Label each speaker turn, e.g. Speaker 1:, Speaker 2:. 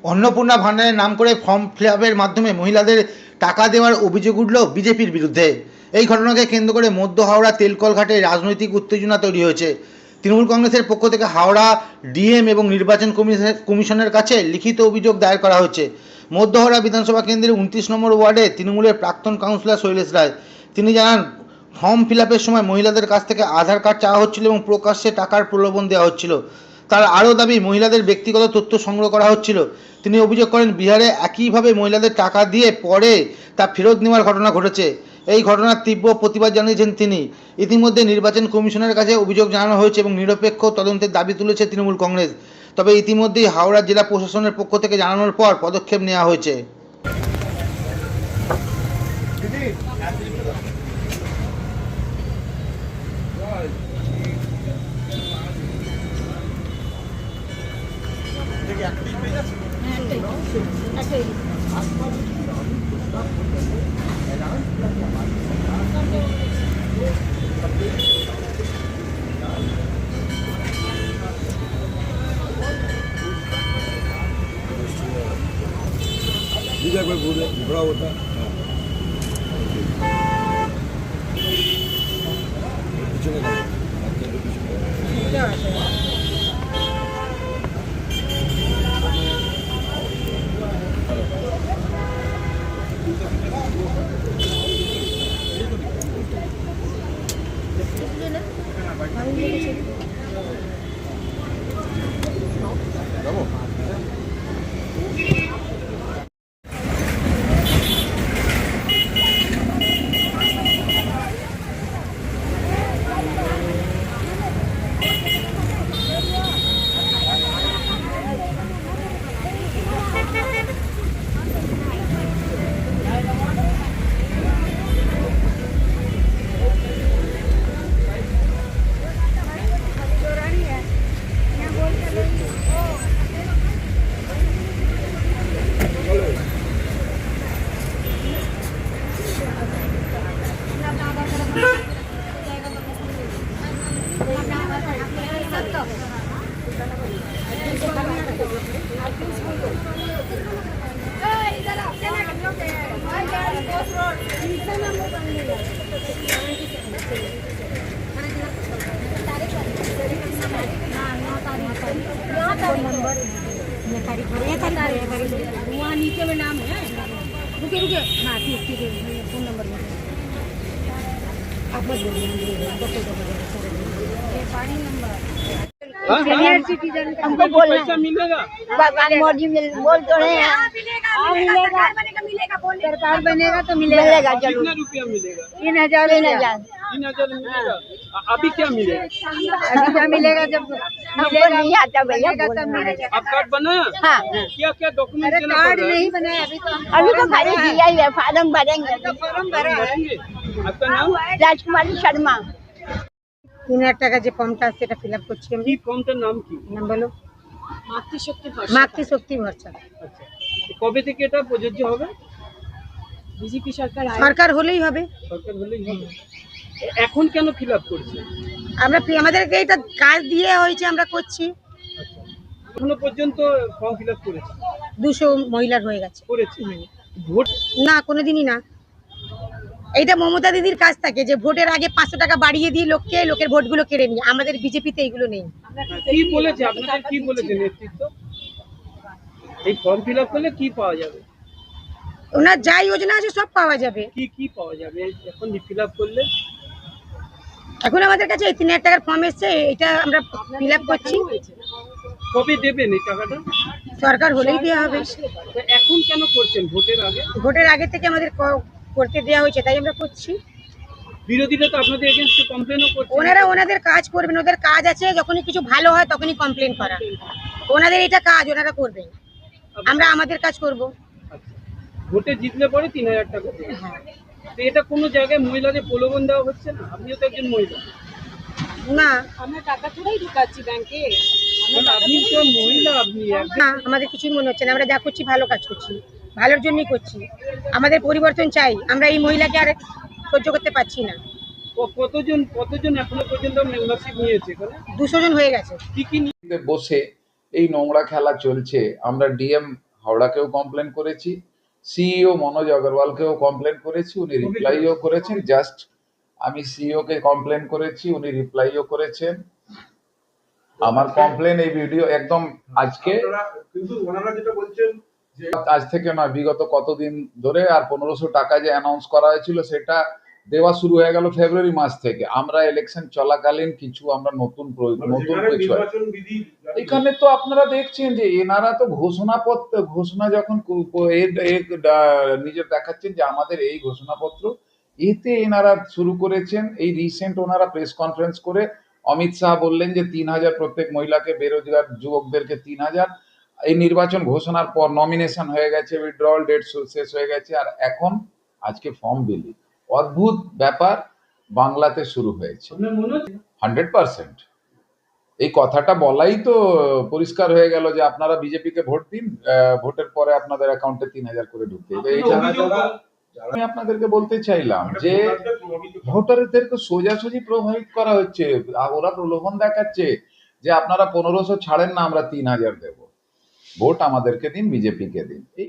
Speaker 1: অন্নপূর্ণা ভান্ডারের নাম করে ফর্ম ফিলআপের মাধ্যমে মহিলাদের টাকা দেওয়ার অভিযোগ উঠল বিজেপির বিরুদ্ধে। এই ঘটনাকে কেন্দ্র করে মধ্য হাওড়া তেলকল ঘাটে রাজনৈতিক উত্তেজনা তৈরি হয়েছে। তৃণমূল কংগ্রেসের পক্ষ থেকে হাওড়া ডিএম এবং নির্বাচন কমিশনের কাছে লিখিত অভিযোগ দায়ের করা হয়েছে। মধ্য হাওড়া বিধানসভা কেন্দ্রের 29 নম্বর ওয়ার্ডে তৃণমূলের প্রাক্তন কাউন্সিলর শৈলেশ রায় তিনি জানান, ফর্ম ফিলআপের সময় মহিলাদের কাছ থেকে আধার কার্ড চাওয়া হচ্ছিল এবং প্রকাশ্যে টাকার প্রলোভন দেওয়া হচ্ছিল। তার আরও দাবি, মহিলাদের ব্যক্তিগত তথ্য সংগ্রহ করা হচ্ছিল। তিনি অভিযোগ করেন, বিহারে একইভাবে মহিলাদের টাকা দিয়ে পরে তা ফেরত নেওয়ার ঘটনা ঘটেছে। এই ঘটনার তীব্র প্রতিবাদ জানিয়েছেন তিনি। ইতিমধ্যে নির্বাচন কমিশনের কাছে অভিযোগ জানানো হয়েছে এবং নিরপেক্ষ তদন্তের দাবি তুলেছে তৃণমূল কংগ্রেস। তবে ইতিমধ্যেই হাওড়া জেলা প্রশাসনের পক্ষ থেকে জানানোর পর পদক্ষেপ নেওয়া হয়েছে।
Speaker 2: बड़ा होता
Speaker 3: वहाँ नीचे में नाम है, रुके रुके, हाँ ठीक ठीक है, फोन नंबर में आप मत बोलिए, पानी नंबर सीनियर सिटीजन हमको बोलना मिलेगा, मोदी बोल तो रहे हैं, मिलेगा सरकार बनेगा तो मिलेगा। चलो कितना रुपया मिलेगा? 3000 मिलेगा। अभी क्या मिलेगा? अभी क्या मिलेगा? जब हमको नहीं आता भैया तब मिलेगा। आप कार्ड बनाया? हाँ। क्या क्या डॉक्यूमेंट? अरे कार्ड नहीं बनाया अभी तो खाली दिया ही है, फार्म भरेंगे। फार्म भरा है। आपका नाम? राजकुमारी शर्मा। 3000 টাকা যে ফর্মটা আছে সেটা ফিল আপ করছি আমি। এই ফর্মটার নাম কি? নাম বলো। মাতৃশক্তি ভরসা। আচ্ছা, কবে থেকে এটা প্রযোজ্য হবে? বিজেপি সরকার হলেই হবে। সরকার হলেই হবে। এখন কেন ফিল আপ করছে? আমরা আমাদেরকে এটা কাজ দিয়ে হয়েছে, আমরা করছি। এখনো পর্যন্ত ফর্ম ফিল আপ করেছে 200 মহিলার হয়ে গেছে। করেছে ভোট না কোনোদিনই না। এইটা মমতা দিদির কাজ থাকে যে ভোটের আগে 500 টাকা বাড়িয়ে দিয়ে লোকের ভোটগুলো কেড়ে নিয়ে। আমাদের বিজেপিতে এইগুলো নেই। কি বলেছে আপনাদের? কি বলেছে নেতৃত্ব? এই ফর্ম ফিল আপ করলে কি পাওয়া যাবে? ওনার যা যোজনা আছে সব পাওয়া যাবে। কি কি পাওয়া যাবে এখন ফিল আপ করলে? এখন আমাদের কাছে 3000 টাকার ফর্ম এসেছে, এটা আমরা ফিল আপ করছি। কবে দেবেন এই টাকাটা? সরকার হলেই দেওয়া হবে। এখন কেন করছেন? ভোটের আগে থেকে আমাদের করতে দেওয়া হয়েছে, তাই আমরা করছি। বিরোধীরা তো আপনাদের এগেইনস্টে কমপ্লেনও করছে। ওনারা ওনাদের কাজ করবেন, ওদের কাজ আছে, যখনই কিছু ভালো হয় তখনই কমপ্লেন করা। ওনাদের এটা কাজ, ওনারা করবেন, আমরা আমাদের কাজ করব। ভোটে জিতলে পরে 3000 টাকা দেবে। তো এটা কোনো জায়গায় মহিলাদের প্রলোভন দেওয়া হচ্ছে না? আপনিও তো একজন মহিলা। না, আমরা টাকা থোড়াই ঢুকাচ্ছি ব্যাংকে। আপনি তো মহিলা, আপনি না, আমাদের কিছুই মনে হচ্ছে না। আমরা যা করছি ভালো কাজ করছি, ভালোর জন্যই করছি। আমাদের পরিবর্তন চাই, আমরা এই মহিলাকে আর সহ্য করতে পারছি না। কতজন এখনো পর্যন্ত মেম্বারশিপ নিয়েছে? 200 জন হয়ে গেছে। কি কি বসে
Speaker 4: এই নোংরা খেলা চলছে। আমরা ডিএম হাওড়াকেও কমপ্লেন করেছি, সিইও মনোজ আগরওয়ালকেও কমপ্লেন করেছি, উনি রিপ্লাইও করেছেন। জাস্ট আমি সিইও কে কমপ্লেন করেছি, উনি রিপ্লাইও করেছেন। আমার কমপ্লেন এই ভিডিও একদম আজকে,
Speaker 2: কিন্তু ওনারা যেটা বলছেন যে
Speaker 4: আজ থেকে নয়, বিগত কতদিন ধরে। আর 1500 টাকা যে অ্যানাউন্স করা হয়েছিল সেটা দেওয়া শুরু হয়ে গেল ফেব্রুয়ারি মাস থেকে। আমরা ইলেকশন চলাকালীন কিছু আমরা নতুন কিছু
Speaker 2: নির্বাচন বিধি
Speaker 4: এখানে তো আপনারা দেখছেন যে এনারা তো ঘোষণা যখন নিজের দেখাচ্ছেন যে আমাদের এই ঘোষণাপত্র, এতে এনারা শুরু করেছেন। এই রিসেন্ট ওনারা প্রেস কনফারেন্স করে অমিত শাহ বললেন যে 3000 প্রত্যেক মহিলাকে, বেরোজগার যুবকদেরকে 3000। এই নির্বাচন ঘোষণার পর নমিনেশন হয়ে গেছে, উইথড্রয়াল ডেট শেষ হয়ে গেছে, আর এখন আজকে ফর্ম বিলি। অদ্ভুত ব্যাপার বাংলাতে শুরু হয়েছে। 100% এই কথাটা বলাই তো পরিষ্কার হয়ে গেল যে আপনারা বিজেপিকে ভোট দিন, ভোটের পরে আপনাদের অ্যাকাউন্টে 3000 করে ঢুকবে। এই আমি আপনাদেরকে বলতে চাইলাম যে ভোটারদেরকে সোজাসুজি প্রভাবিত করা হচ্ছে। ওরা প্রলোভন দেখাচ্ছে যে আপনারা 1500 ছাড়েন না, আমরা 3000 দেবো, ভোট আমাদেরকে দিন, বিজেপিকে দিন।